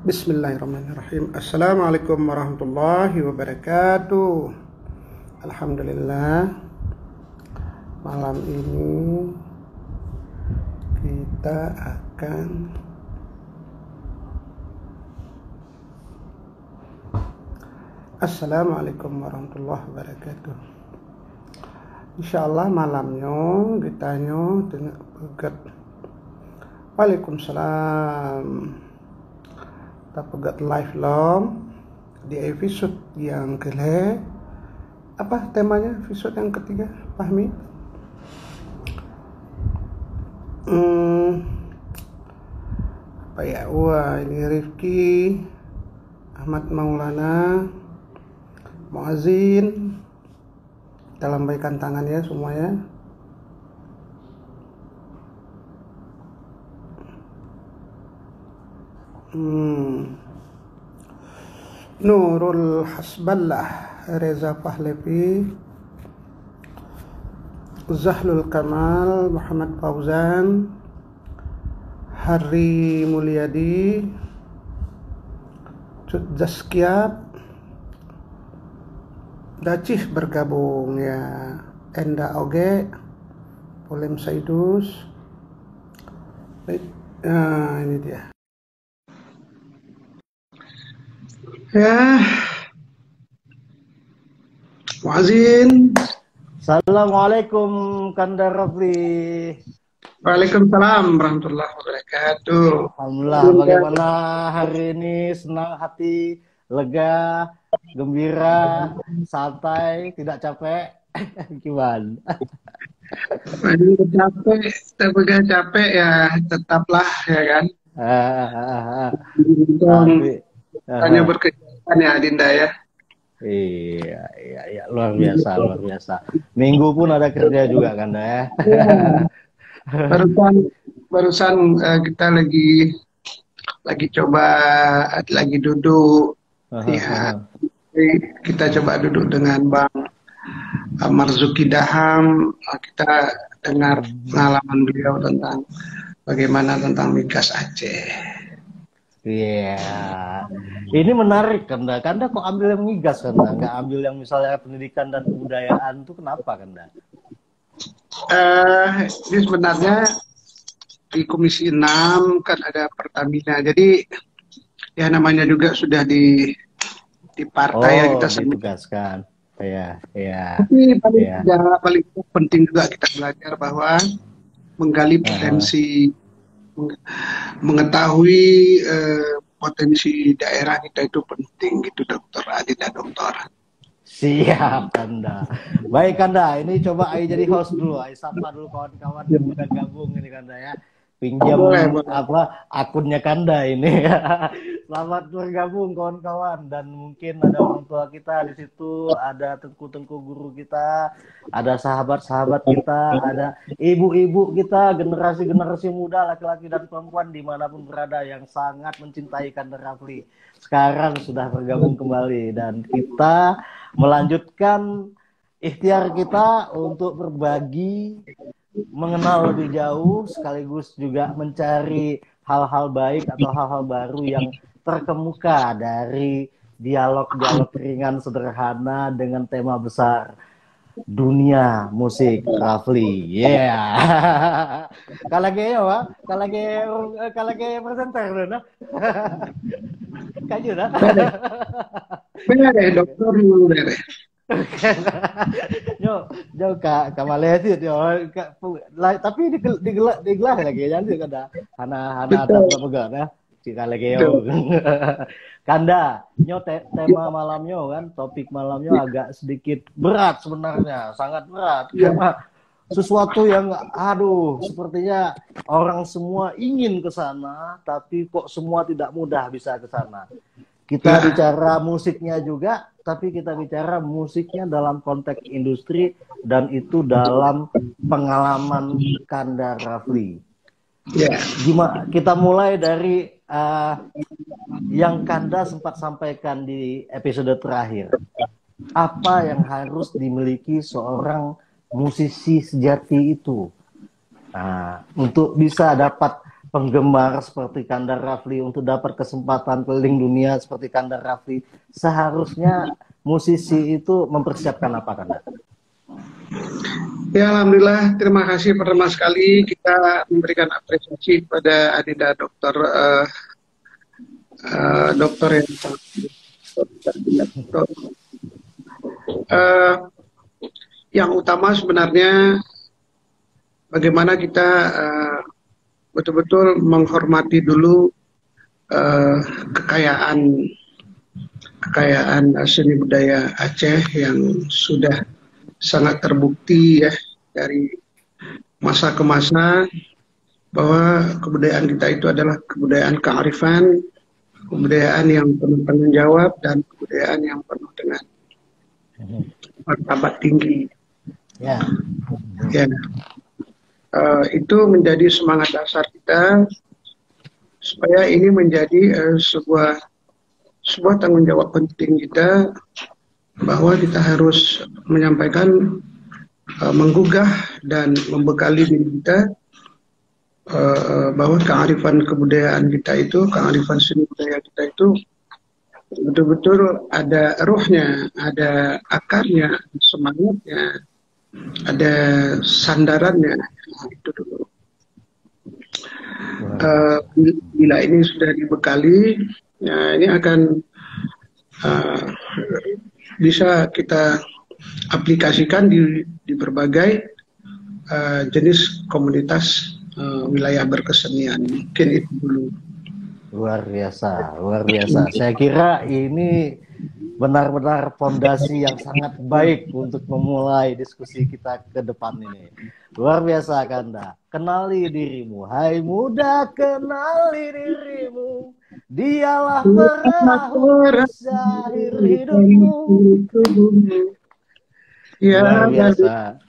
Bismillahirrahmanirrahim. Assalamualaikum warahmatullahi wabarakatuh. Alhamdulillah, malam ini kita akan Assalamualaikum warahmatullahi wabarakatuh. Insyaallah malamnya ditanya dengan pegat. Waalaikumsalam. Kita pegat live long di episode yang ke apa temanya episode yang ketiga Fahmi? Apa ya? Wah, ini Rifki Ahmad Maulana Muazzin. Kita lambaikan tangan ya semuanya. Nurul Hasballah, Reza Pahlavi, Zahlul Kamal, Muhammad Fauzan, Hari Mulyadi, Cut Zaskiat, Dacih bergabung ya, Enda Oge, Polim Saidus. Nah, ini dia. Ya, Muazzin. Assalamualaikum Kanda Rafli. Waalaikumsalam warahmatullahi wabarakatuh. Alhamdulillah, bagaimana hari ini? Senang hati, lega, gembira, santai, tidak capek? Gimana? Tapi capek ya tetaplah ya kan. Hanya berkegiatan ya Adinda ya. Iya, luar biasa. Minggu pun ada kerja juga kan ya. Barusan kita lagi coba lagi duduk ya. Kita coba duduk dengan Bang Marzuki Daham, kita dengar pengalaman beliau tentang bagaimana tentang Migas Aceh. Iya, ini menarik Kanda. Kanda kok ambil yang migas Kanda, nggak ambil yang misalnya pendidikan dan kebudayaan itu kenapa Kanda? Ini sebenarnya di Komisi 6 kan ada Pertamina, jadi ya namanya juga sudah di partai ya kita ditugaskan. Iya. Tapi paling penting juga kita belajar bahwa menggali potensi, mengetahui potensi daerah kita itu penting gitu Dokter Adi dan Dokter. Siap Kanda. Baik Kanda, ini coba Ai jadi host dulu, Ai sapa dulu kawan-kawan yang udah gabung ini Kanda ya. Pinjam akunnya Kanda ini. Selamat bergabung kawan-kawan, dan mungkin ada orang tua kita di situ, ada tengku-tengku guru kita, ada sahabat-sahabat kita, ada ibu-ibu kita, generasi-generasi muda laki-laki dan perempuan dimanapun berada yang sangat mencintai Kanda Rafli. Sekarang sudah bergabung kembali dan kita melanjutkan ikhtiar kita untuk berbagi, mengenal lebih jauh, sekaligus juga mencari hal-hal baik atau hal-hal baru yang terkemuka dari dialog-dialog ringan sederhana dengan tema besar dunia musik Rafli. Yeah. Kalageo presenter na. Kayu na. Bener dokter dulu deh. Yo ka Malaysia yo tapi digelar lagi jangan juga ada hana ada pegang ya si Kalageo. Kanda, tema malamnya kan, topik malamnya agak sedikit berat sebenarnya, sangat berat karena sesuatu yang sepertinya orang semua ingin ke sana tapi kok semua tidak mudah bisa ke sana. Kita bicara musiknya juga, tapi kita bicara musiknya dalam konteks industri dan itu dalam pengalaman Kanda Rafli. Gimana? Kita mulai dari yang Kanda sempat sampaikan di episode terakhir. Apa yang harus dimiliki seorang musisi sejati itu? Nah, untuk bisa dapat penggemar seperti Kanda Rafli untuk dapat kesempatan keliling dunia seperti Kanda Rafli, seharusnya musisi itu mempersiapkan apa, Kanda? Ya, alhamdulillah, terima kasih pertama sekali kita memberikan apresiasi pada Adinda dokter dokter yang yang utama sebenarnya bagaimana kita betul-betul menghormati dulu kekayaan seni budaya Aceh yang sudah sangat terbukti ya dari masa ke masa bahwa kebudayaan kita itu adalah kebudayaan kearifan, kebudayaan yang penuh tanggung jawab, dan kebudayaan yang penuh dengan martabat tinggi. Ya. Ya. Itu menjadi semangat dasar kita supaya ini menjadi sebuah tanggung jawab penting kita, bahwa kita harus menyampaikan, menggugah dan membekali diri kita bahwa kearifan kebudayaan kita itu, kearifan seni budaya kita itu betul-betul ada ruhnya, ada akarnya, semangatnya, ada sandarannya. Itu dulu. Bila ini sudah dibekali, ya ini akan bisa kita aplikasikan di berbagai jenis komunitas wilayah berkesenian. Mungkin itu dulu. Luar biasa, luar biasa. Saya kira ini benar-benar fondasi yang sangat baik untuk memulai diskusi kita ke depan ini. Luar biasa, Kanda. Kenali dirimu, hai muda, kenali dirimu. Dialah perahu syair hidupmu. Luar biasa.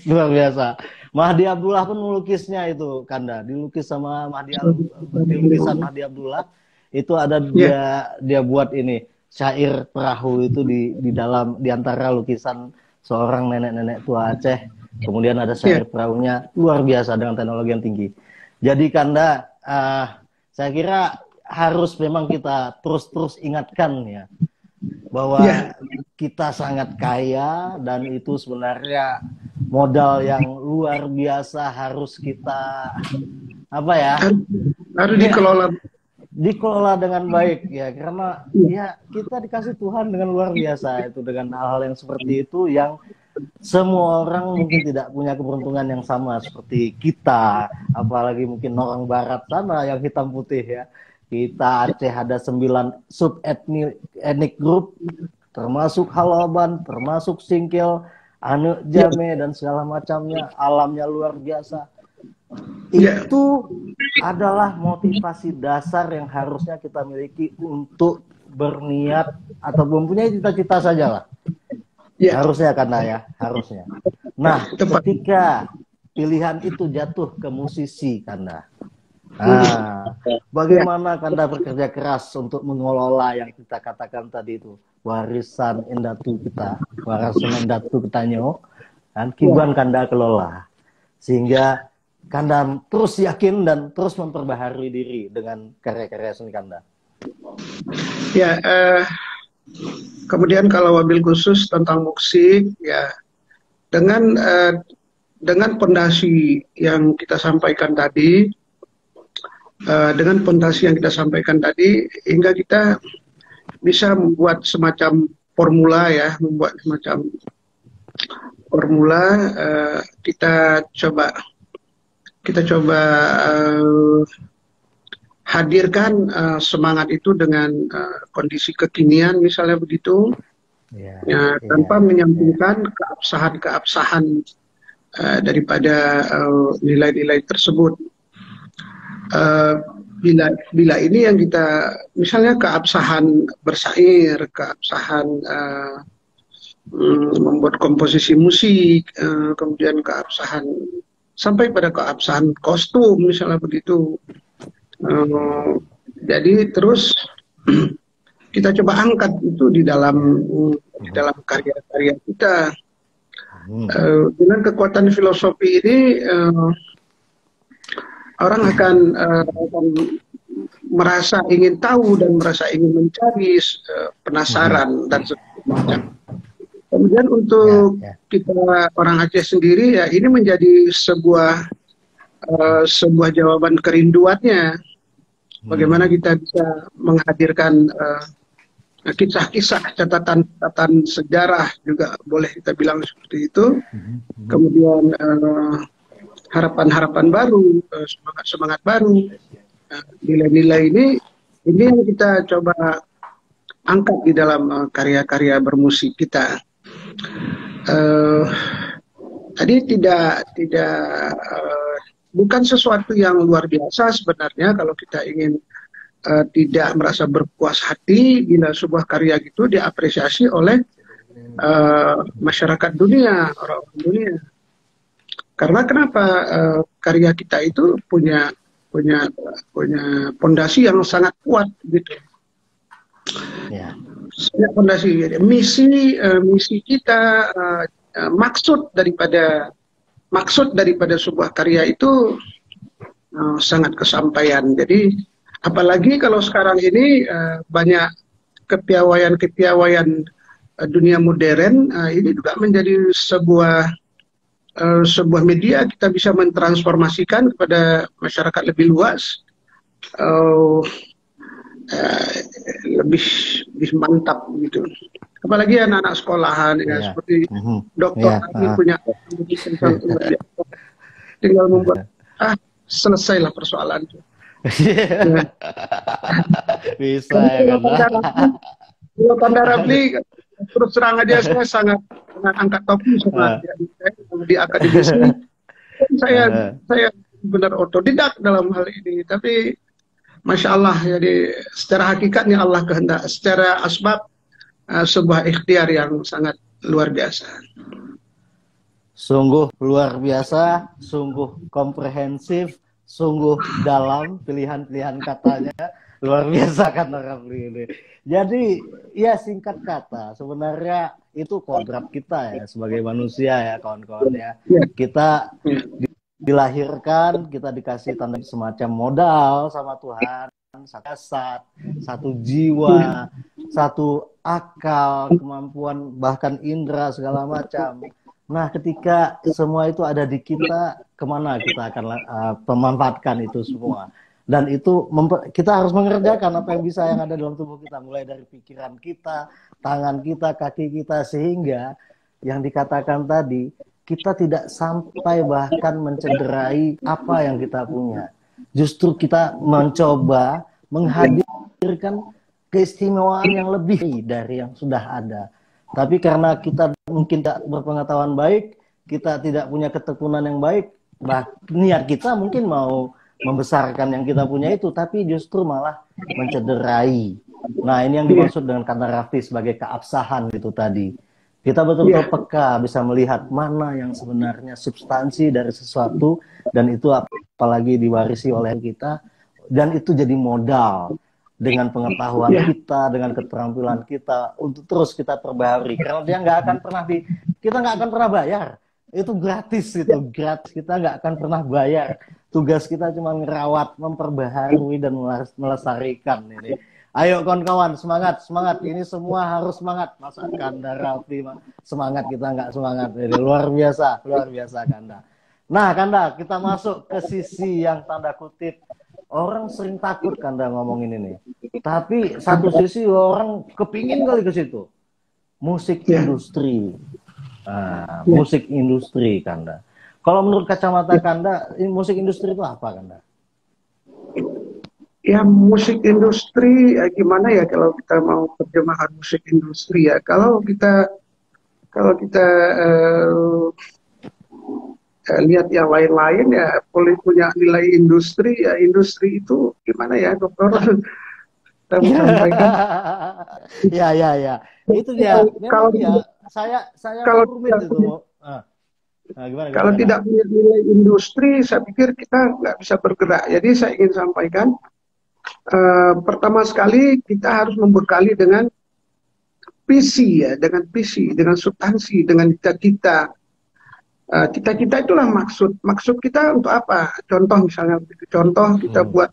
Luar biasa. Mahdi Abdullah pun melukisnya itu, Kanda. Dilukis sama dilukisan Mahdi Abdullah itu ada dia buat ini syair perahu itu di antara lukisan seorang nenek-nenek tua Aceh. Kemudian ada syair perahunya, luar biasa dengan teknologi yang tinggi. Jadi Kanda, saya kira harus memang kita terus ingatkan ya bahwa kita sangat kaya dan itu sebenarnya modal yang luar biasa harus kita harus dikelola dengan baik ya, karena ya kita dikasih Tuhan dengan luar biasa itu, dengan hal-hal yang seperti itu yang semua orang mungkin tidak punya keberuntungan yang sama seperti kita, apalagi mungkin orang barat sana yang hitam putih ya. Kita Aceh ada 9 sub etnik grup, termasuk Halaban, termasuk Singkil, Anu Jame dan segala macamnya, alamnya luar biasa. Itu adalah motivasi dasar yang harusnya kita miliki untuk berniat atau mempunyai cita-cita saja lah. Harusnya karena ya, harusnya. Nah, ketika pilihan itu jatuh ke musisi Kanda, bagaimana Kanda bekerja keras untuk mengelola yang kita katakan tadi itu, warisan endatu kita, warisan endatu ketanyo, dan kiban Kanda kelola, sehingga Kanda terus yakin dan terus memperbaharui diri dengan karya-karya seni Kanda. Ya, kemudian kalau wabil khusus tentang musik, ya dengan pondasi yang kita sampaikan tadi, hingga kita bisa membuat semacam formula ya, kita coba hadirkan semangat itu dengan kondisi kekinian misalnya begitu, tanpa menyampingkan keabsahan daripada nilai-nilai tersebut. Bila ini yang kita, misalnya keabsahan bersair, keabsahan membuat komposisi musik, kemudian keabsahan sampai pada keabsahan kostum misalnya begitu. Jadi terus kita coba angkat itu di dalam karya-karya kita. Dengan kekuatan filosofi ini orang akan merasa ingin tahu dan merasa ingin mencari, penasaran dan sebagainya. Kemudian untuk kita orang Aceh sendiri ya ini menjadi sebuah jawaban kerinduannya. Bagaimana kita bisa menghadirkan kisah-kisah, catatan sejarah juga boleh kita bilang seperti itu. Kemudian harapan-harapan baru, semangat-semangat baru, nilai-nilai ini yang kita coba angkat di dalam karya-karya bermusik kita. Tadi bukan sesuatu yang luar biasa sebenarnya kalau kita ingin tidak merasa berpuas hati bila sebuah karya gitu diapresiasi oleh masyarakat dunia, orang-orang dunia. Karena kenapa? Karya kita itu punya pondasi yang sangat kuat gitu. Sangat pondasi. Misi kita, maksud daripada sebuah karya itu sangat kesampaian. Jadi apalagi kalau sekarang ini banyak kepiawaian dunia modern, ini juga menjadi sebuah media kita bisa mentransformasikan kepada masyarakat lebih luas, lebih mantap gitu. Apalagi anak-anak sekolahan ya, seperti dokter ini punya tinggal membuat selesailah persoalan itu. Bisa ya kan? Kalau Tanda Rapli terus terang aja saya sangat angkat topi sama di akademisi. Saya benar otodidak dalam hal ini, tapi Masya Allah, jadi secara hakikatnya Allah kehendak, secara asbab sebuah ikhtiar yang sangat luar biasa. Sungguh luar biasa, sungguh komprehensif, sungguh dalam pilihan-pilihan katanya, luar biasa kan Rafli ini. Jadi ya singkat kata, sebenarnya itu kodrat kita ya sebagai manusia ya kawan-kawan ya. Kita dilahirkan, kita dikasih tanda semacam modal sama Tuhan, satu jiwa, satu akal, kemampuan, bahkan indera segala macam. Nah, ketika semua itu ada di kita, kemana kita akan memanfaatkan itu semua? Dan itu kita harus mengerjakan apa yang bisa yang ada dalam tubuh kita, mulai dari pikiran kita, tangan kita, kaki kita, sehingga yang dikatakan tadi, kita tidak sampai bahkan mencederai apa yang kita punya. Justru kita mencoba menghadirkan keistimewaan yang lebih dari yang sudah ada. Tapi karena kita mungkin tidak berpengetahuan baik, kita tidak punya ketekunan yang baik, niat kita mungkin mau membesarkan yang kita punya itu, tapi justru malah mencederai. Nah, ini yang dimaksud dengan kata Rafli sebagai keabsahan itu tadi. Kita betul-betul peka, bisa melihat mana yang sebenarnya substansi dari sesuatu, dan itu apalagi diwarisi oleh kita, dan itu jadi modal dengan pengetahuan kita, dengan keterampilan kita, untuk terus kita perbaharui. Karena dia kita nggak akan pernah bayar. Itu gratis, gratis. Kita nggak akan pernah bayar. Tugas kita cuma merawat, memperbaharui, dan melestarikan ini. Ayo kawan-kawan, semangat. Ini semua harus semangat. Masa Kanda, Rafli, semangat, kita nggak semangat. Ini luar biasa Kanda. Nah Kanda, kita masuk ke sisi yang tanda kutip orang sering takut Kanda ngomongin ini. Tapi satu sisi orang kepingin kali ke situ. Musik industri. Musik industri Kanda. Kalau menurut kacamata Kanda, musik industri itu apa Kanda? Ya, musik industri gimana ya kalau kita mau terjemahan musik industri ya. Kalau kita lihat yang lain-lain ya boleh punya nilai industri ya. Industri itu gimana ya dokter? Kita sampaikan. Ya. Itu dia. Memang saya kalau rumit itu. Gimana, kalau tidak punya nilai industri, saya pikir kita nggak bisa bergerak. Jadi saya ingin sampaikan, pertama sekali kita harus membekali dengan visi ya, dengan substansi, dengan cita-cita. Cita-cita itulah maksud. Maksud kita untuk apa? Contoh misalnya, contoh kita buat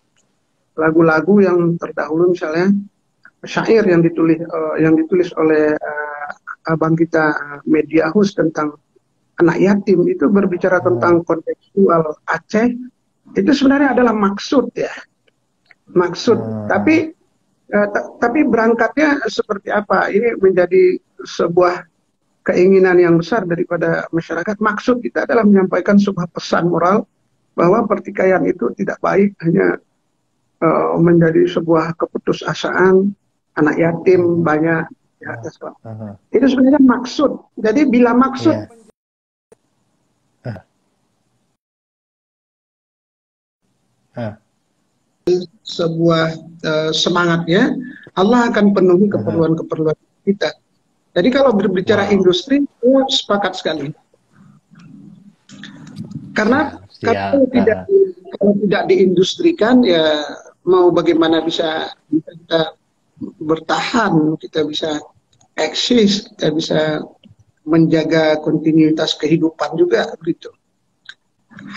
lagu-lagu yang terdahulu misalnya syair yang ditulis oleh abang kita Media Hus tentang anak yatim, itu berbicara tentang kontekstual Aceh, itu sebenarnya adalah maksud ya, maksud. Tapi berangkatnya seperti apa? Ini menjadi sebuah keinginan yang besar daripada masyarakat. Maksud kita adalah menyampaikan sebuah pesan moral bahwa pertikaian itu tidak baik, hanya menjadi sebuah keputusasaan, anak yatim banyak di atas. Itu sebenarnya maksud. Jadi bila maksud sebuah semangatnya, Allah akan penuhi keperluan-keperluan kita. Jadi kalau berbicara industri, sepakat sekali. Karena kalau tidak diindustrikan, ya mau bagaimana bisa kita bertahan, kita bisa eksis, kita bisa menjaga kontinuitas kehidupan juga begitu.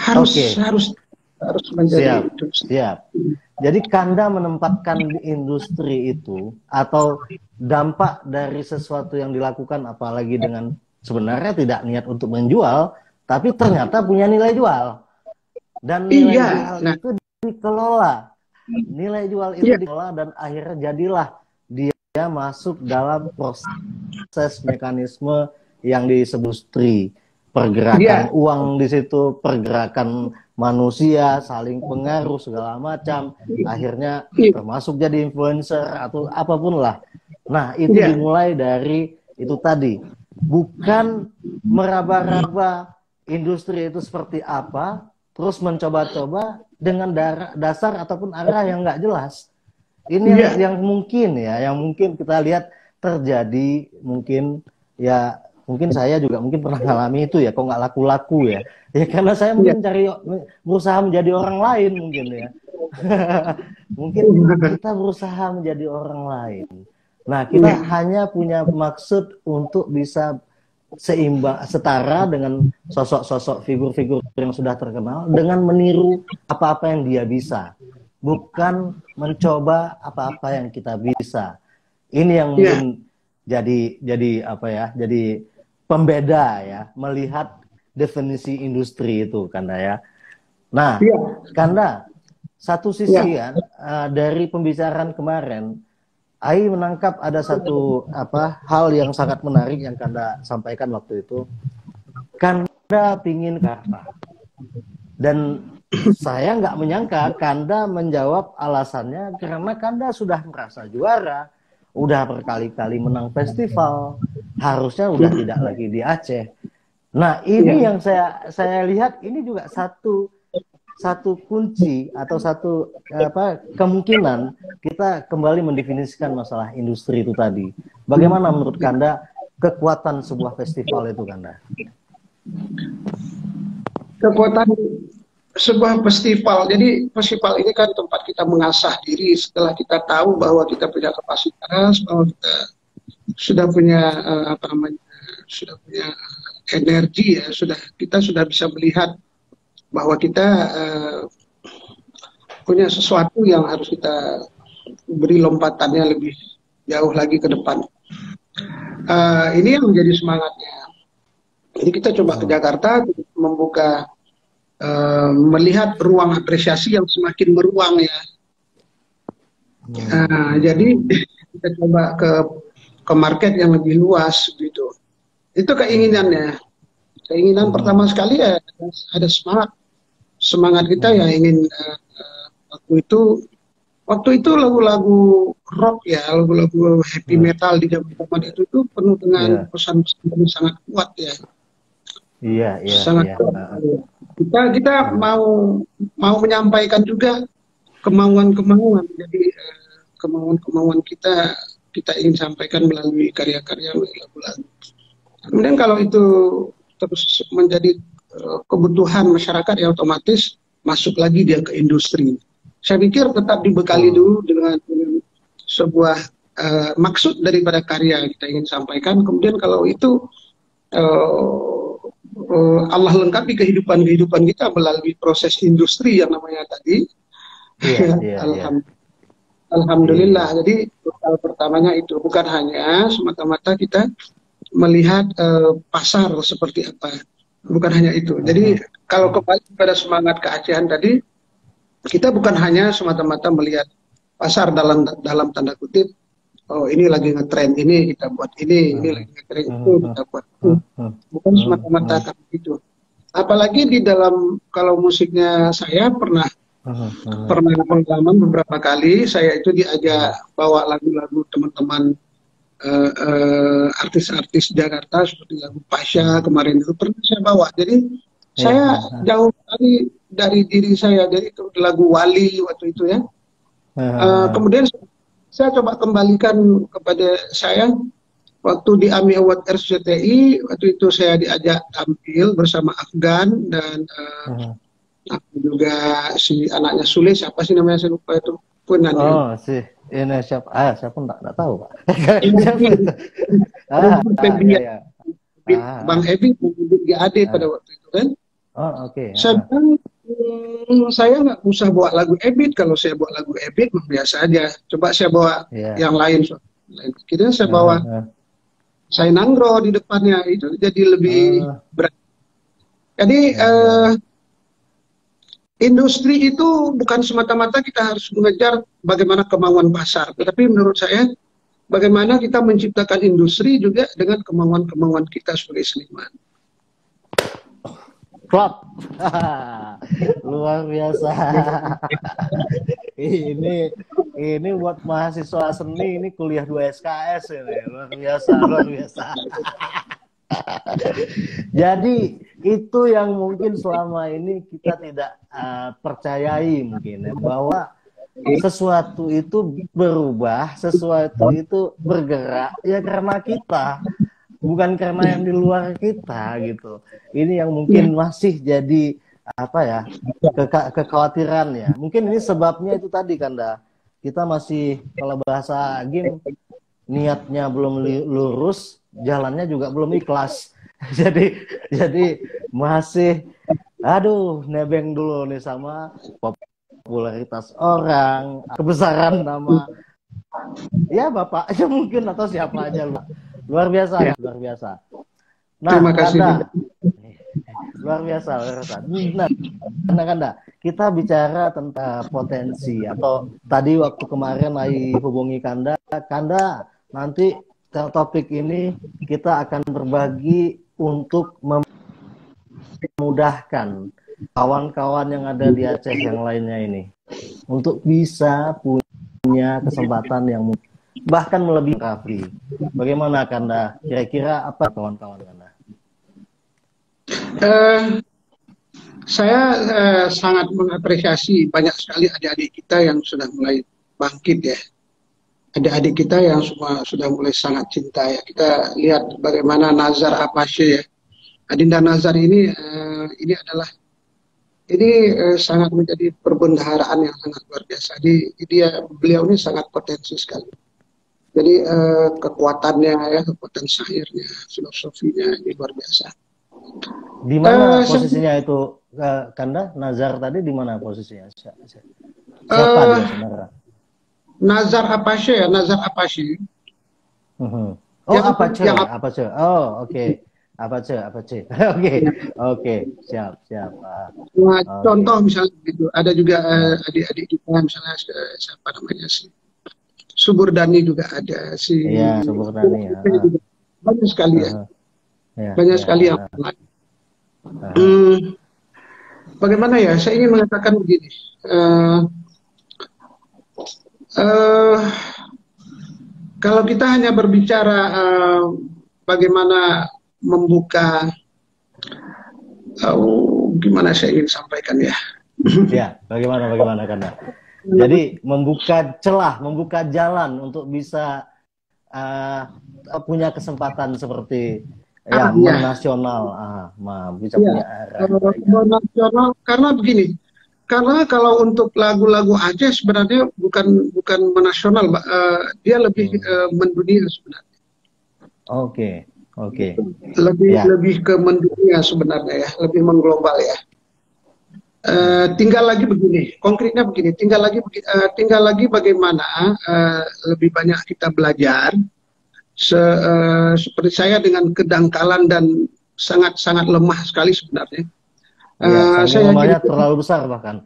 Harus menjadi itu. Siap. Jadi Kanda menempatkan industri itu atau dampak dari sesuatu yang dilakukan, apalagi dengan sebenarnya tidak niat untuk menjual, tapi ternyata punya nilai jual. Dan nilai jual itu dikelola. Nilai jual itu dikelola dan akhirnya jadilah dia masuk dalam proses mekanisme yang disebut industri. Pergerakan uang di situ, pergerakan manusia, saling pengaruh segala macam, akhirnya termasuk jadi influencer atau apapun lah. Nah, itu dimulai dari itu tadi, bukan meraba-raba industri itu seperti apa, terus mencoba-coba dengan dasar ataupun arah yang nggak jelas. Ini yang mungkin yang mungkin kita lihat terjadi, mungkin saya juga mungkin pernah ngalami itu ya, kok nggak laku-laku ya karena saya mungkin berusaha menjadi orang lain mungkin ya. Mungkin kita berusaha menjadi orang lain. Nah, kita hanya punya maksud untuk bisa setara dengan sosok-sosok figur-figur yang sudah terkenal, dengan meniru apa-apa yang dia bisa, bukan mencoba apa-apa yang kita bisa. Ini yang mungkin jadi pembeda ya, melihat definisi industri itu, Kanda ya. Nah, Kanda, satu sisi dari pembicaraan kemarin, Ai menangkap ada satu hal yang sangat menarik yang Kanda sampaikan waktu itu. Kanda pingin Karta. Dan saya nggak menyangka Kanda menjawab alasannya karena Kanda sudah merasa juara, udah berkali-kali menang festival, harusnya udah tidak lagi di Aceh. Nah, ini yang saya lihat ini juga satu kunci atau satu kemungkinan kita kembali mendefinisikan masalah industri itu tadi. Bagaimana menurut Kanda kekuatan sebuah festival itu, Kanda? Kekuatan sebuah festival. Jadi festival ini kan tempat kita mengasah diri setelah kita tahu bahwa kita punya kapasitas, bahwa kita sudah punya sudah punya energi ya, kita sudah bisa melihat bahwa kita punya sesuatu yang harus kita beri lompatannya lebih jauh lagi ke depan. Ini yang menjadi semangatnya. Jadi kita coba ke Jakarta membuka melihat ruang apresiasi yang semakin beruang ya. Jadi kita coba ke market yang lebih luas gitu. Itu keinginannya. Keinginan pertama sekali ya ada semangat kita yang ingin waktu itu lagu-lagu rock ya, lagu-lagu happy metal di zaman itu penuh dengan pesan-pesan yang sangat kuat ya. Sangat kuat. Kita mau menyampaikan juga kemauan-kemauan. Jadi kemauan-kemauan kita ingin sampaikan melalui karya-karya, lagu-lagu. Kemudian kalau itu terus menjadi kebutuhan masyarakat, ya otomatis masuk lagi dia ke industri. Saya pikir tetap dibekali dulu dengan sebuah maksud daripada karya yang kita ingin sampaikan. Kemudian kalau itu Allah lengkapi kehidupan kita melalui proses industri yang namanya tadi. Iya, iya, iya. Alhamdulillah. Iya. Jadi hal pertamanya itu bukan hanya semata-mata kita melihat pasar seperti apa, bukan hanya itu. Jadi kalau kembali pada semangat keacehan tadi, kita bukan hanya semata-mata melihat pasar dalam tanda kutip, oh ini lagi ngetren ini kita buat ini lagi ngetren itu kita buat itu, bukan semata-mata itu. Apalagi di dalam, kalau musiknya saya pernah pengalaman beberapa kali saya itu diajak bawa lagu-lagu teman-teman artis-artis Jakarta seperti lagu Pasha kemarin itu pernah saya bawa. Jadi saya jauh sekali dari diri saya, dari lagu Wali waktu itu ya. Kemudian saya coba kembalikan kepada saya waktu di AMI Award RCTI, waktu itu saya diajak tampil bersama Afgan dan juga si anaknya Sule, siapa sih namanya saya lupa itu pun nanti. Oh sih, ini siapa? Siapa enggak tahu Pak. Bang Ebi, GAD pada waktu itu kan. Oh oke. Saya bilang, saya nggak usah bawa lagu Ebit, kalau saya bawa lagu Ebit biasa aja. Coba saya bawa yang lain. Akhirnya saya bawa saya Nanggro di depannya, itu jadi lebih berat. Jadi industri itu bukan semata-mata kita harus mengejar bagaimana kemauan pasar, tetapi menurut saya bagaimana kita menciptakan industri juga dengan kemauan-kemauan kita sebagai seniman. Klop. Luar biasa. ini buat mahasiswa seni, ini kuliah 2 SKS ini. Luar biasa, luar biasa. Jadi itu yang mungkin selama ini kita tidak percayai mungkin ya, bahwa sesuatu itu berubah, sesuatu itu bergerak ya karena kita, bukan karena yang di luar kita gitu. Ini yang mungkin masih jadi apa ya, kekhawatiran ya. Mungkin ini sebabnya itu tadi Kanda, kita masih, kalau bahasa game, niatnya belum lurus, jalannya juga belum ikhlas. jadi masih nebeng dulu nih sama popularitas orang, kebesaran nama ya bapak aja mungkin atau siapa aja. Luar biasa ya. Luar biasa. Nah, terima kasih. Luar biasa. Nah, Kanda, kita bicara tentang potensi, atau tadi waktu kemarin Ai hubungi Kanda nanti topik ini kita akan berbagi untuk memudahkan kawan-kawan yang ada di Aceh yang lainnya ini untuk bisa punya kesempatan yang bahkan melebihi Raffi. Bagaimana Kanda? Kira-kira apa kawan-kawan Kanda? Saya sangat mengapresiasi banyak sekali adik-adik kita yang sudah mulai bangkit ya. Adik-adik kita yang semua sudah mulai sangat cinta ya. Kita lihat bagaimana Nazar Apashe ya. Adinda Nazar ini sangat menjadi perbendaharaan yang sangat luar biasa. Beliau ini sangat potensi sekali. Jadi kekuatannya ya, kekuatan syairnya, filosofinya ini luar biasa. Di mana posisinya itu Kanda? Nazar tadi di mana posisinya? Siapa dia sebenarnya? Nazar Apashe ya, Nazar Apashe. Oh, Apashe. Oh, oke. Apashe. Oke. Siap. Nah, contoh misalnya gitu, ada juga adik-adik kita misalnya siapa namanya sih? Suburdani juga ada si. Iya, Suburdani ya. Banyak sekali ya. Banyak sekali yang lain. Bagaimana ya? Saya ingin mengatakan begini. Kalau kita hanya berbicara bagaimana membuka, gimana saya ingin sampaikan ya? Ya, bagaimana Kanda? Jadi membuka celah, membuka jalan untuk bisa punya kesempatan seperti yang nasional, bisa punya arah. Nasional, karena begini. Karena kalau untuk lagu-lagu Aceh sebenarnya bukan menasional, dia lebih mendunia sebenarnya. Oke. Oke. Lebih Ya. lebih ke mendunia sebenarnya ya, lebih mengglobal ya. Tinggal lagi begini, konkretnya begini, tinggal lagi bagaimana lebih banyak kita belajar. Seperti saya dengan kedangkalan dan sangat-sangat lemah sekali sebenarnya. Iya, saking Saya yakin lemahnya terlalu besar bahkan.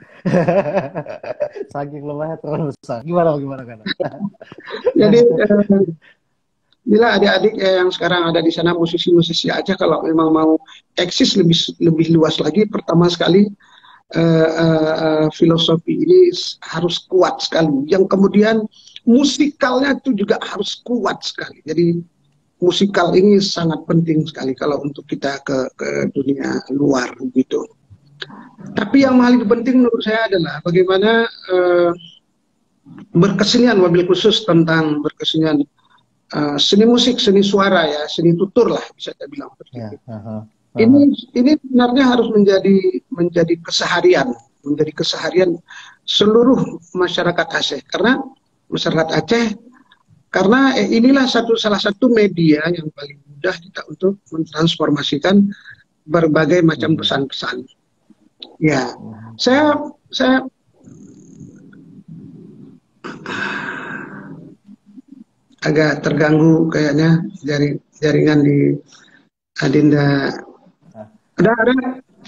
Saking lemahnya terlalu besar. Gimana kan? jadi bila adik-adik yang sekarang ada di sana musisi-musisi aja kalau memang mau eksis lebih lebih luas lagi, pertama sekali filosofi ini harus kuat sekali. Yang kemudian musikalnya itu juga harus kuat sekali. Jadi musikal ini sangat penting sekali kalau untuk kita ke dunia luar gitu. Tapi yang paling penting menurut saya adalah bagaimana berkesenian, wabil khusus tentang berkesenian seni musik, seni suara ya, seni tutur lah bisa kita bilang seperti Ya, itu. aha. Ini sebenarnya harus menjadi keseharian seluruh masyarakat Aceh karena masyarakat Aceh karena inilah salah satu media yang paling mudah kita untuk mentransformasikan berbagai macam pesan-pesan. Ya, saya agak terganggu kayaknya jaringan di Adinda. Ah, Ada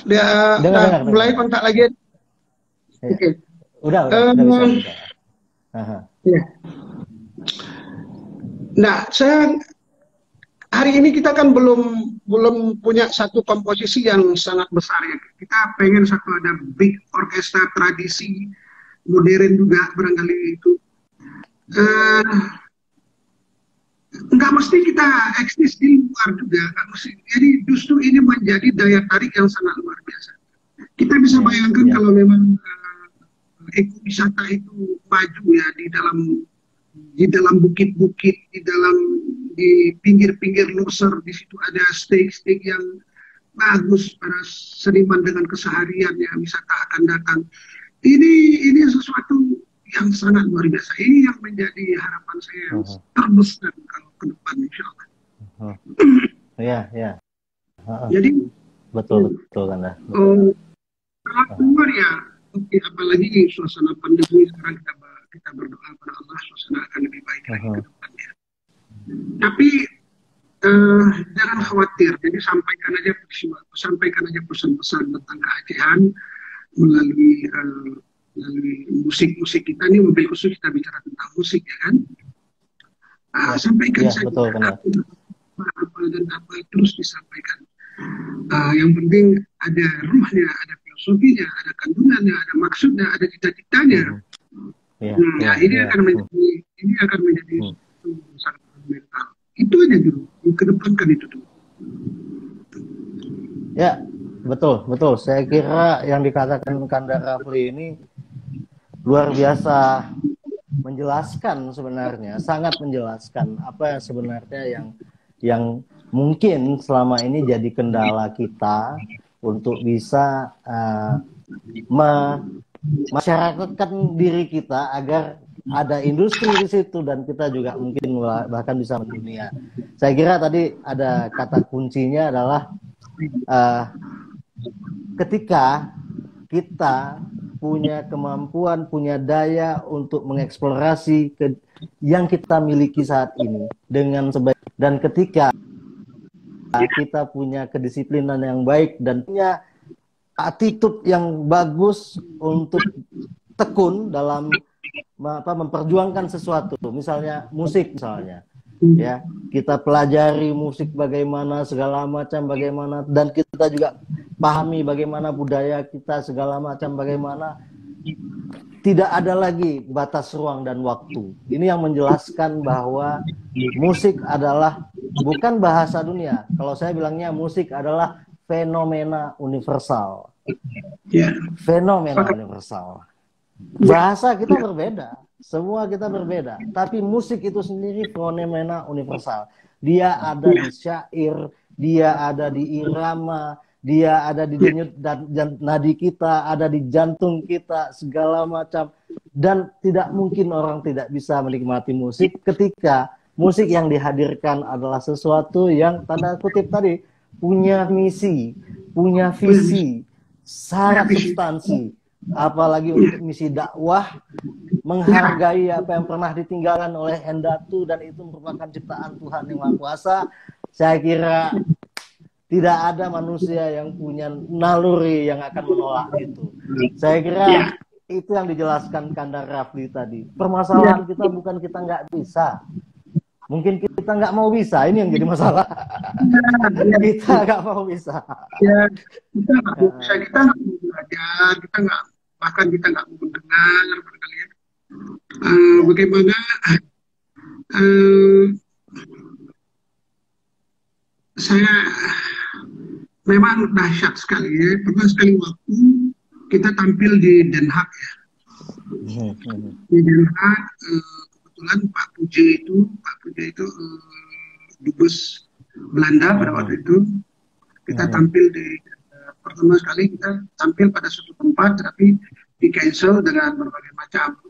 dia dengar. mulai kontak lagi. Ya. Oke. Udah bisa. Aha. Ya. Nah, saya hari ini kita kan belum punya satu komposisi yang sangat besar ya. Kita pengen satu ada big orkestra tradisi modern juga barangkali itu. Nggak mesti kita eksis di luar juga, nggak mesti. Jadi justru ini menjadi daya tarik yang sangat luar biasa. Kita bisa bayangkan kalau memang ekowisata itu maju ya di dalam bukit-bukit, di pinggir-pinggir loser, di situ ada stage-stage yang bagus para seniman dengan kesehariannya, wisata akan datang. Ini sesuatu yang sangat luar biasa. Ini yang menjadi harapan saya yang terbesar kalau ke depan, insya Allah. Ya. Jadi betul kan. kalau keluar ya, apalagi suasana pandemi sekarang kita berdoa pada Allah suasana akan lebih baik lagi ke depannya. Tapi jangan khawatir. Jadi sampaikan aja pesan-pesan tentang keacehan melalui musik-musik kita nih, mobil khusus kita bicara tentang musik ya kan. Sampaikan saja betul, apa dan apa terus disampaikan. Yang penting ada ruhnya, ada filosofinya, ada kandungannya, ada maksudnya, ada cita-citanya. Ini akan menjadi sangat fundamental. Itu aja dulu, kedepankan itu dulu. Ya, betul. Saya kira yang dikatakan Kanda Rafli ini luar biasa menjelaskan sebenarnya, sangat menjelaskan apa yang sebenarnya yang mungkin selama ini jadi kendala kita untuk bisa masyarakatkan diri kita agar ada industri di situ dan kita juga mungkin bahkan bisa mendunia. Saya kira tadi ada kata kuncinya adalah ketika kita punya kemampuan, punya daya untuk mengeksplorasi yang kita miliki saat ini dengan sebaik, dan ketika kita punya kedisiplinan yang baik dan punya attitude yang bagus untuk tekun dalam memperjuangkan sesuatu, misalnya musik misalnya. Ya, kita pelajari musik bagaimana segala macam bagaimana, dan kita juga pahami bagaimana budaya kita segala macam bagaimana. Tidak ada lagi batas ruang dan waktu. Ini yang menjelaskan bahwa musik adalah bukan bahasa dunia. Kalau saya bilangnya musik adalah fenomena universal. Fenomena universal. Bahasa kita berbeda. Semua kita berbeda, tapi musik itu sendiri fenomena universal. Dia ada di syair, dia ada di irama, dia ada di denyut nadi kita, ada di jantung kita, segala macam. Dan tidak mungkin orang tidak bisa menikmati musik ketika musik yang dihadirkan adalah sesuatu yang tanda kutip tadi punya misi, punya visi, syarat substansi, apalagi untuk misi dakwah, menghargai apa yang pernah ditinggalkan oleh Endatu dan itu merupakan ciptaan Tuhan yang Maha Kuasa. Saya kira tidak ada manusia yang punya naluri yang akan menolak itu. Saya kira itu yang dijelaskan Kanda Rafli tadi. Permasalahan kita bukan kita nggak bisa. Mungkin kita nggak mau bisa, ini yang jadi masalah. Kita nggak mau bisa. Ya, kita nggak mau bisa, kita nggak mau belajar, bahkan kita nggak mau mendengar, barangkali ya. Bagaimana saya memang dahsyat sekali ya. Pernah sekali waktu kita tampil di Den Haag ya. Di Den Haag kebetulan Pak Puji itu dubes Belanda pada waktu itu. Kita tampil pertama sekali kita tampil pada suatu tempat, tapi di cancel dengan berbagai macam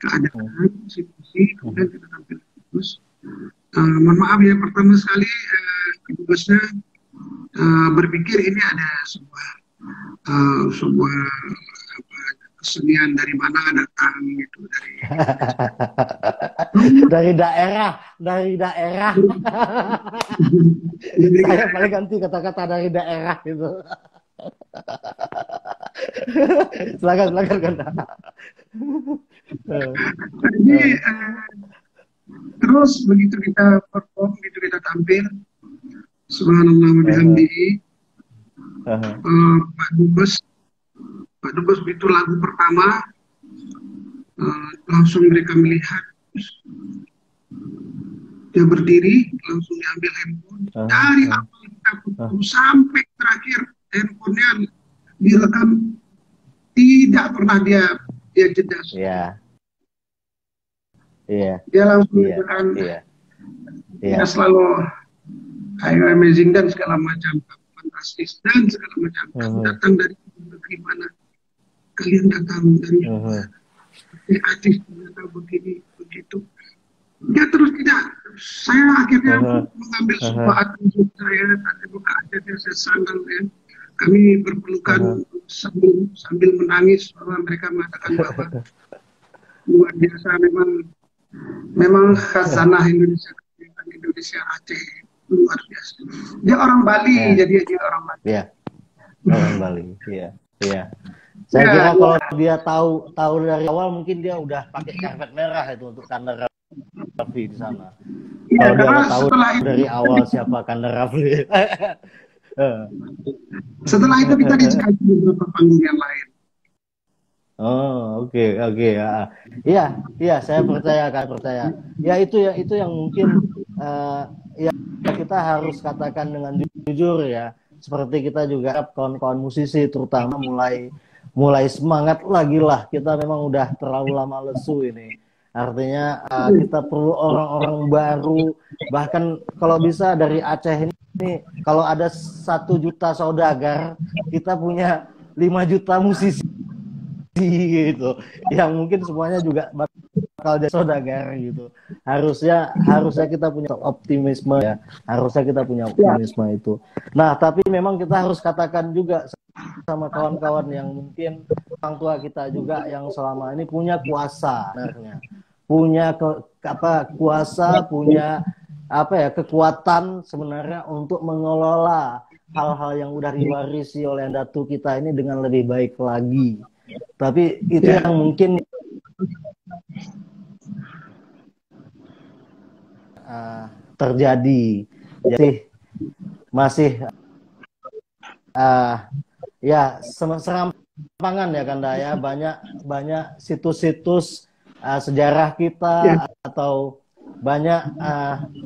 keadaan, situasi, kemudian kita tampil terus. Mohon maaf ya, pertama sekali dubesnya berpikir ini ada sebuah kesenian dari mana datang gitu, dari daerah. Saya paling ganti kata-kata dari daerah gitu. Silakan Kanda. Jadi terus begitu kita perform, begitu kita tampil, subhanallah wa bihamdihi, Pak Dubes begitu lagu pertama, langsung mereka melihat, dia berdiri, langsung diambil handphone, dari awal kita sampai terakhir handphonenya direkam, tidak pernah dia jeda. Dia langsung mengatakan, dia selalu amazing dan segala macam, fantastis dan segala macam. Kamu datang dari negeri mana? Kalian datang dari Aceh, ternyata begini begitu. Dia terus tidak. Saya akhirnya mengambil sebuah atribut saya, atribut Aceh, saya sandal ya. Kami berpelukan sambil menangis bahwa mereka mengatakan bahwa luar biasa, memang khazanah Indonesia Aceh luar biasa. Dia orang Bali, jadi dia orang Bali. Iya, orang Bali. Iya. Saya kira kalau dia tahu dari awal mungkin dia udah pakai karpet merah itu untuk Kanda Rafli di sana. Kalau dia udah tahu dari awal siapa Kanda Rafli. Setelah itu kita disekali beberapa panggung yang lain. Oh, oke. Iya, saya percaya. Ya itu yang mungkin ya kita harus katakan dengan jujur ya. Seperti kita juga kawan-kawan musisi terutama mulai semangat lagi lah. Kita memang udah terlalu lama lesu ini. Artinya kita perlu orang-orang baru. Bahkan kalau bisa dari Aceh ini kalau ada 1 juta saudagar, kita punya 5 juta musisi gitu. Yang mungkin semuanya juga bakal jadi saudagar gitu. Harusnya kita punya optimisme ya. Harusnya kita punya optimisme itu. Nah, tapi memang kita harus katakan juga sama kawan-kawan yang mungkin orang tua kita juga yang selama ini punya kuasa sebenarnya. Punya kuasa, punya kekuatan sebenarnya untuk mengelola hal-hal yang udah diwarisi oleh datu kita ini dengan lebih baik lagi. Tapi itu yang mungkin terjadi. Jadi masih serampangan ya Kanda ya, banyak situs-situs sejarah kita atau banyak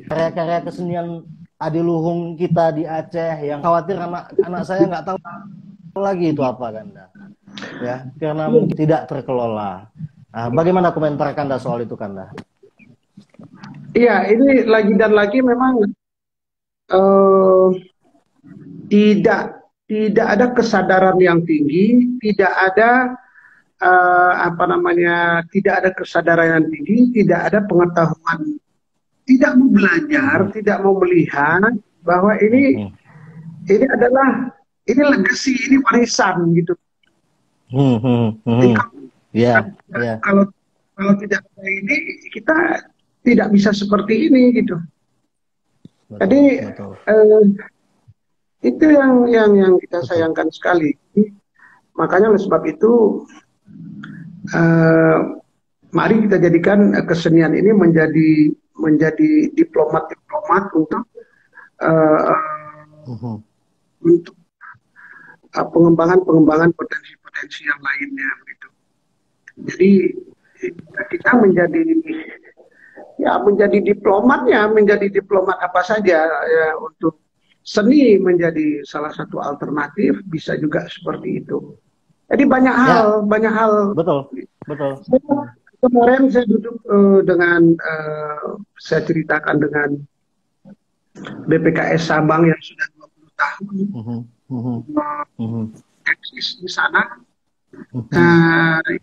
karya-karya kesenian adiluhung kita di Aceh yang khawatir anak saya nggak tahu lagi itu apa Kanda ya, karena mungkin tidak terkelola. Bagaimana komentar Kanda soal itu Kanda? Iya, ini lagi dan lagi memang tidak ada kesadaran yang tinggi, tidak ada tidak ada kesadaran yang tinggi, tidak ada pengetahuan tidak mau belajar, tidak mau melihat bahwa ini adalah ini legacy, ini warisan gitu. Jadi kalau kalau tidak ada ini kita tidak bisa seperti ini gitu. Jadi itu yang kita sayangkan sekali. Makanya oleh sebab itu mari kita jadikan kesenian ini menjadi diplomat untuk pengembangan potensi-potensi yang lainnya begitu. Jadi kita menjadi diplomatnya, menjadi diplomat apa saja ya, untuk seni menjadi salah satu alternatif, bisa juga seperti itu. Jadi banyak hal. Betul. Kemarin saya duduk saya ceritakan dengan BPKS Sabang yang sudah 20 tahun eksis di sana.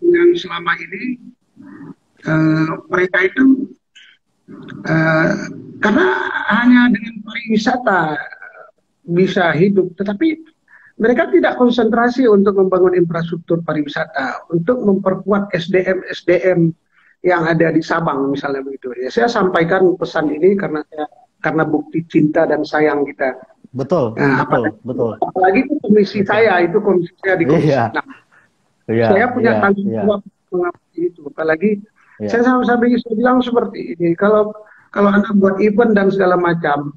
Yang selama ini mereka itu karena hanya dengan pariwisata bisa hidup, tetapi mereka tidak konsentrasi untuk membangun infrastruktur pariwisata, untuk memperkuat SDM yang ada di Sabang misalnya begitu. Ya, saya sampaikan pesan ini karena bukti cinta dan sayang kita. Betul. Apalagi itu komisi saya di komisi 6. Saya punya tanggung jawab mengapa itu. Apalagi saya bilang seperti ini. Kalau Anda buat event dan segala macam,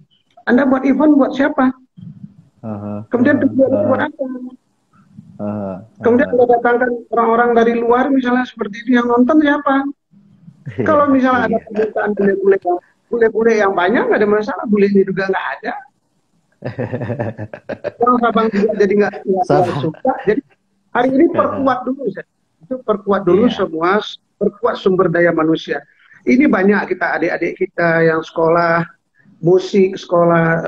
Anda buat event buat siapa? Kemudian tujuannya buat apa? Kemudian Anda datangkan orang-orang dari luar misalnya seperti ini, yang nonton siapa? Kalau misalnya ada permintaan bule-bule yang banyak, nggak ada masalah. Bulenya juga nggak ada. Orang Sabang juga jadi nggak suka. Jadi hari ini perkuat dulu, semua, perkuat sumber daya manusia. Ini banyak adik-adik kita yang sekolah musik, sekolah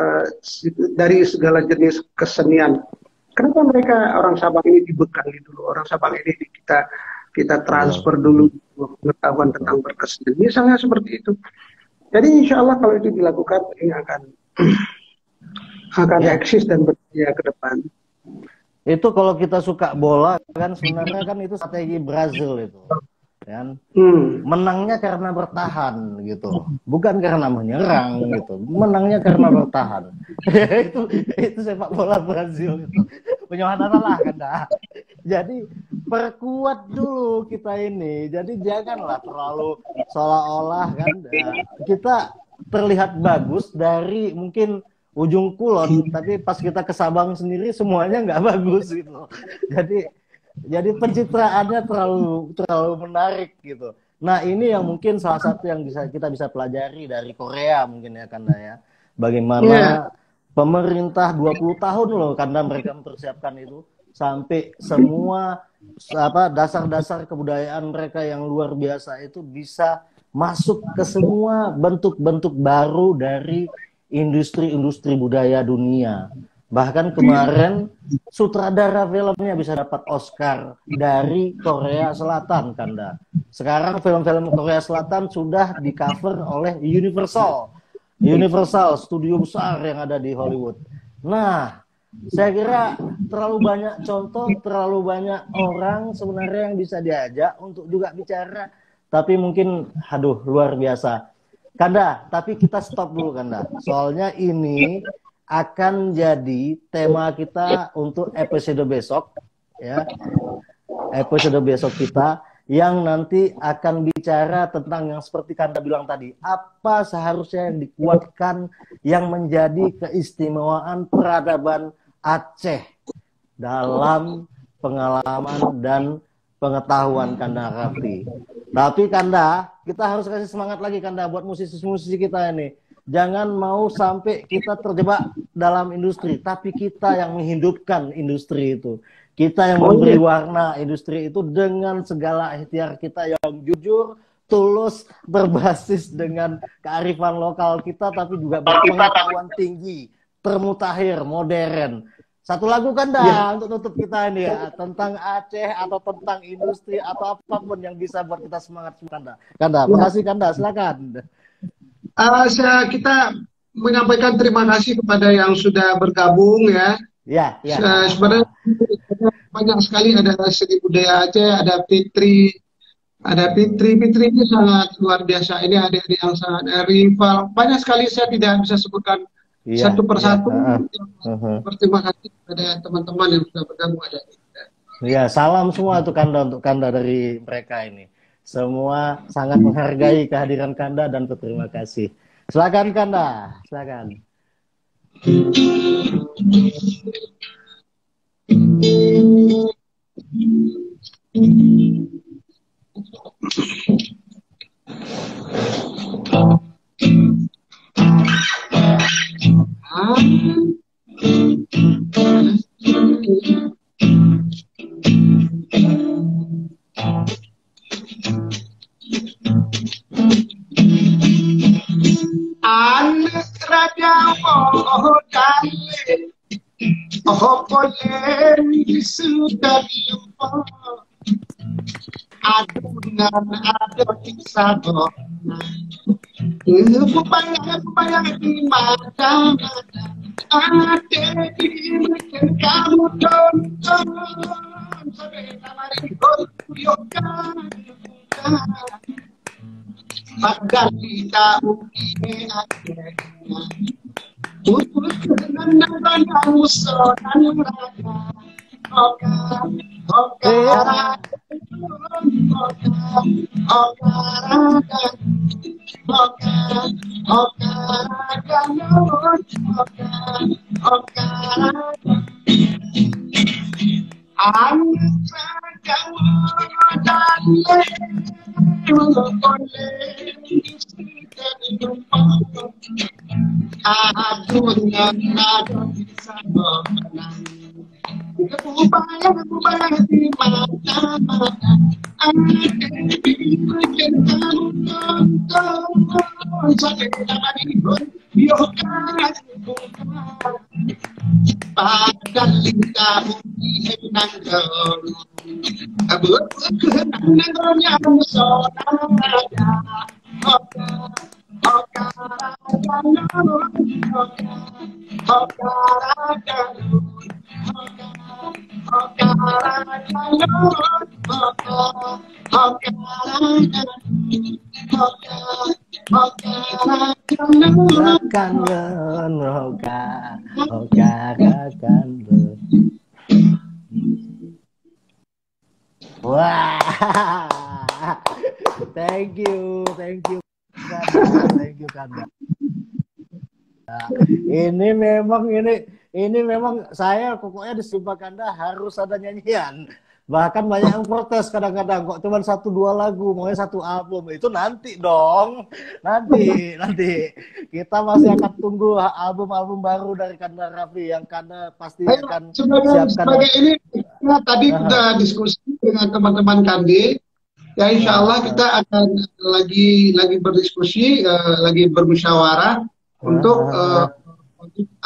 dari segala jenis kesenian. Kenapa mereka orang Sabang ini dibekali dulu? Orang Sabang ini kita transfer dulu pengetahuan tentang berkesenian. Misalnya seperti itu. Jadi insya Allah kalau itu dilakukan, ini akan eksis dan berjaya ke depan. Itu kalau kita suka bola kan sebenarnya kan itu strategi Brazil itu. Kan? Menangnya karena bertahan gitu, bukan karena menyerang gitu. Menangnya karena bertahan. itu sepak bola Brazil itu. Penyuahan lah kan dah. Jadi perkuat dulu kita ini. Jadi janganlah terlalu seolah-olah kan kita terlihat bagus dari mungkin ujung kulon, tapi pas kita ke Sabang sendiri semuanya nggak bagus gitu. Jadi pencitraannya terlalu menarik gitu. Nah ini yang mungkin salah satu yang kita bisa pelajari dari Korea mungkin ya Kanda ya. Bagaimana pemerintah 20 tahun loh Kanda mereka mempersiapkan itu sampai semua dasar-dasar kebudayaan mereka yang luar biasa itu bisa masuk ke semua bentuk-bentuk baru dari industri-industri budaya dunia. Bahkan kemarin sutradara filmnya bisa dapat Oscar dari Korea Selatan, Kanda. Sekarang film-film Korea Selatan sudah di cover oleh Universal studio besar yang ada di Hollywood. Nah, saya kira terlalu banyak contoh, terlalu banyak orang sebenarnya yang bisa diajak untuk juga bicara. Tapi mungkin, luar biasa. Kanda, tapi kita stop dulu Kanda. Soalnya ini akan jadi tema kita untuk episode besok ya. Episode besok kita yang nanti akan bicara tentang yang seperti Kanda bilang tadi, apa seharusnya yang dikuatkan yang menjadi keistimewaan peradaban Aceh dalam pengalaman dan pengetahuan Kanda Raffi. Tapi Kanda, kita harus kasih semangat lagi Kanda buat musisi-musisi kita ini. Jangan mau sampai kita terjebak dalam industri, tapi kita yang menghidupkan industri itu. Kita yang memberi warna industri itu dengan segala ikhtiar kita yang jujur, tulus, berbasis dengan kearifan lokal kita, tapi juga berpengetahuan tinggi, termutakhir, modern. Satu lagu Kanda untuk tutup kita ini ya, tentang Aceh atau tentang industri atau apapun yang bisa buat kita semangat Kanda. Kanda, makasih Kanda, silakan. Kita menyampaikan terima kasih kepada yang sudah bergabung ya. Ya, ya. Sebenarnya banyak sekali, ada seni budaya Aceh, ada Fitri. Ada Fitri ini sangat luar biasa. Ini adik-adik yang sangat rival. Banyak sekali, saya tidak bisa sebutkan Iya, satu persatu. Berterima kasih kepada teman-teman yang sudah bergabung ada. Ya, salam semua untuk Kanda dari mereka ini. Semua sangat menghargai kehadiran Kanda dan berterima kasih. Silakan Kanda, silakan. Anak raja modale, oh boleh sudah lupa. Adunan ada di sana, upaya di mata-mata, ada di mesin kamu tonton, sampai kemarin goyokan. Pagkalita ini akhirnya putus kenangan musonan raga. Oka raga, oka raga, oka raga, oka raga. Wah, thank you Kanda. Ini memang saya pokoknya di Sumpah Kanda harus ada nyanyian. Bahkan banyak yang protes kadang-kadang kok cuma 1-2 lagu, maunya 1 album. Itu nanti dong. Nanti kita masih akan tunggu album-album baru dari Kanda Rafli yang Kanda pasti akan siapkan. Sebagai ini tadi sudah diskusi dengan teman-teman Kandi. Ya insya Allah kita akan lagi berdiskusi, lagi bermusyawarah untuk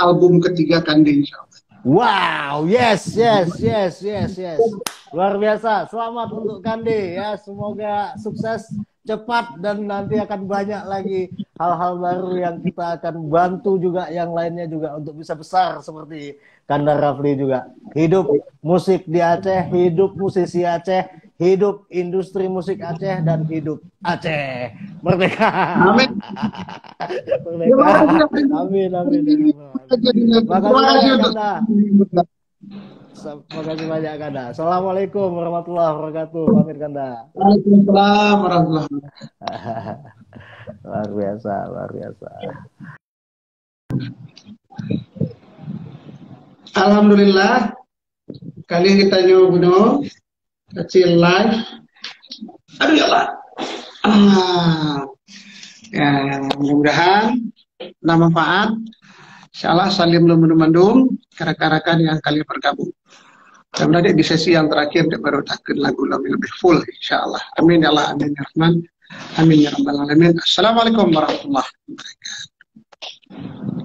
album ketiga Kandi insya Allah. Wow, yes. Luar biasa. Selamat untuk Kandi ya. Semoga sukses cepat dan nanti akan banyak lagi hal-hal baru yang kita akan bantu juga yang lainnya juga untuk bisa besar seperti Kanda Rafli juga. Hidup musik di Aceh, hidup musisi Aceh, hidup industri musik Aceh, dan hidup Aceh. Merdeka. Amin. Merdeka. Amin. Makasih banyak Kanda. Assalamualaikum warahmatullahi wabarakatuh. Pamit Kanda. Waalaikumsalam warahmatullahi wabarakatuh. Luar biasa. Alhamdulillah. Kali ini kita nyoba kecil live. Aduh ya Allah. Ya, mudah-mudahan bermanfaat. Insyaallah salim lumandung karakan yang kalian bergabung. Dan nanti di sesi yang terakhir baru takkan lagu lebih full insyaallah. Amin ya Allah, amin ya Rahman. Amin ya Rabbal Alamin. Assalamualaikum warahmatullahi wabarakatuh.